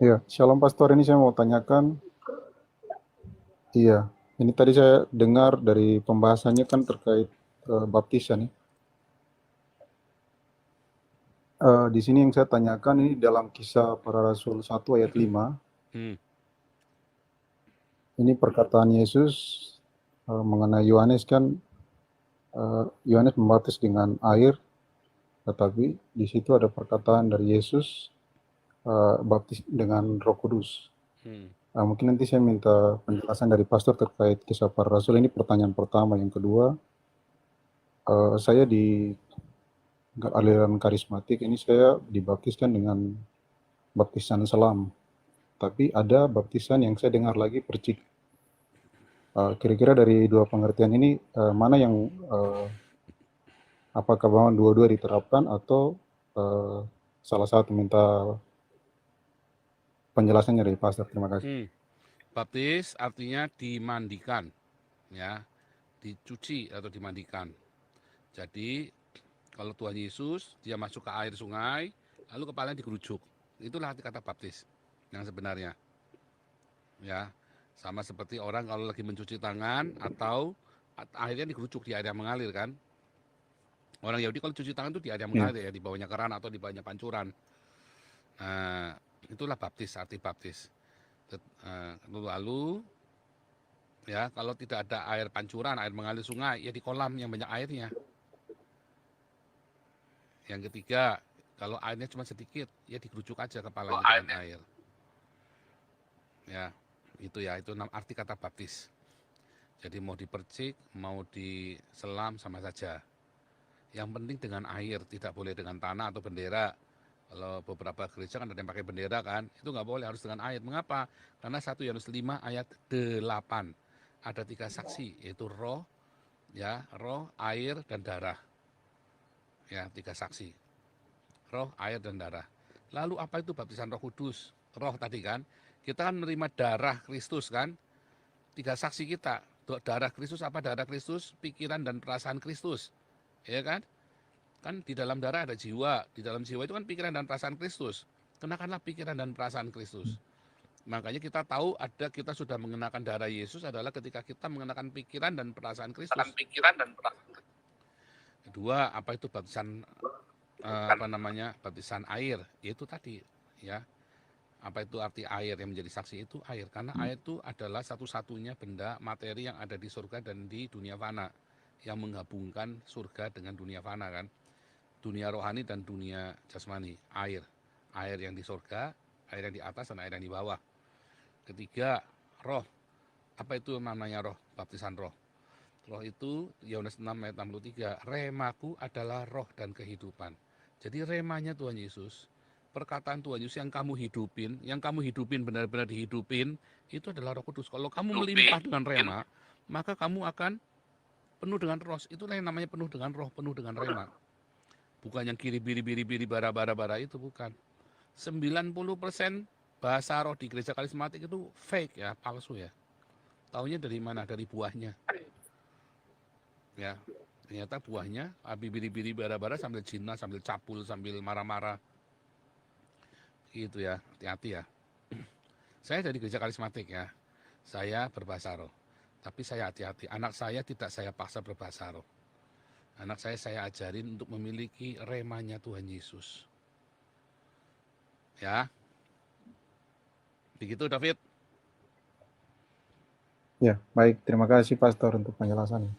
Iya, Shalom Pastor, ini saya mau tanyakan, iya, ini tadi saya dengar dari pembahasannya kan terkait baptisan ya. Di sini yang saya tanyakan ini dalam Kisah Para Rasul 1 ayat 5, Hmm. ini perkataan Yesus mengenai Yohanes kan, Yohanes membaptis dengan air, tetapi di situ ada perkataan dari Yesus baptis dengan Roh Kudus. Hmm. Mungkin nanti saya minta penjelasan dari Pastor terkait Kisah Para Rasul. Ini pertanyaan pertama. Yang kedua, saya di aliran karismatik ini saya dibaptiskan dengan baptisan selam. Tapi ada baptisan yang saya dengar lagi percik. Kira-kira dari dua pengertian ini mana yang apakah memang dua-dua diterapkan atau salah satu? Minta penjelasannya dari Pastor. Terima kasih. Baptis artinya dimandikan, ya, dicuci atau dimandikan. Jadi kalau Tuhan Yesus dia masuk ke air sungai, lalu kepalanya digerujuk. Itulah arti kata baptis yang sebenarnya. Ya, sama seperti orang kalau lagi mencuci tangan atau airnya digerujuk di air yang mengalir kan. Orang Yahudi kalau cuci tangan itu di air yang Ya, mengalir ya, di bawahnya keran atau di bawahnya pancuran. Nah, itulah baptis, arti baptis. Lalu ya kalau tidak ada air pancuran, air mengalir sungai, ya di kolam yang banyak airnya. Yang ketiga, kalau airnya cuma sedikit, ya digerujuk aja kepalanya dengan air. Ya, itu arti kata baptis. Jadi mau dipercik, mau diselam sama saja. Yang penting dengan air, tidak boleh dengan tanah atau bendera. Kalau beberapa gereja kan ada yang pakai bendera kan, itu nggak boleh, harus dengan air. Mengapa? Karena 1 Yohanes 5 ayat 8. Ada 3 saksi, yaitu roh, ya, roh, air, dan darah. Ya, 3 saksi. Roh, air, dan darah. Lalu apa itu baptisan Roh Kudus? Roh tadi kan, kita kan menerima darah Kristus kan, 3 saksi kita. Darah Kristus apa? Darah Kristus, pikiran dan perasaan Kristus. Ya kan? Kan di dalam darah ada jiwa, di dalam jiwa itu kan pikiran dan perasaan Kristus. Kenakanlah pikiran dan perasaan Kristus. Makanya kita tahu kita sudah mengenakan darah Yesus adalah ketika kita mengenakan pikiran dan perasaan Kristus. Kedua, apa itu baptisan baptisan air? Itu tadi, ya. Apa itu arti air yang menjadi saksi itu air? Karena air itu adalah satu-satunya benda materi yang ada di surga dan di dunia fana, yang menggabungkan surga dengan dunia fana kan. Dunia rohani dan dunia jasmani, air yang di surga, air yang di atas dan air yang di bawah. Ketiga, roh. Apa itu namanya roh? Baptisan roh. Roh itu Yohanes 6 ayat 63, remaku adalah roh dan kehidupan. Jadi remanya Tuhan Yesus, perkataan Tuhan Yesus yang kamu hidupin benar-benar dihidupin, itu adalah Roh Kudus. Kalau kamu melimpah dengan rema, maka kamu akan penuh dengan roh. Itulah yang namanya penuh dengan roh, penuh dengan rema. Bukan yang kiri biri bara itu bukan. 90% bahasa roh di gereja karismatik itu fake ya, palsu ya. Taunya dari mana? Dari buahnya. Ya, ternyata buahnya biri bara sambil cina, sambil capul, sambil marah-marah. Gitu ya, hati-hati ya. Saya dari gereja karismatik ya. Saya berbahasa roh. Tapi saya hati-hati. Anak saya tidak saya paksa berbahasa roh. Anak saya ajarin untuk memiliki remanya Tuhan Yesus. Ya, begitu David. ya, baik. Terima kasih Pastor untuk penjelasannya.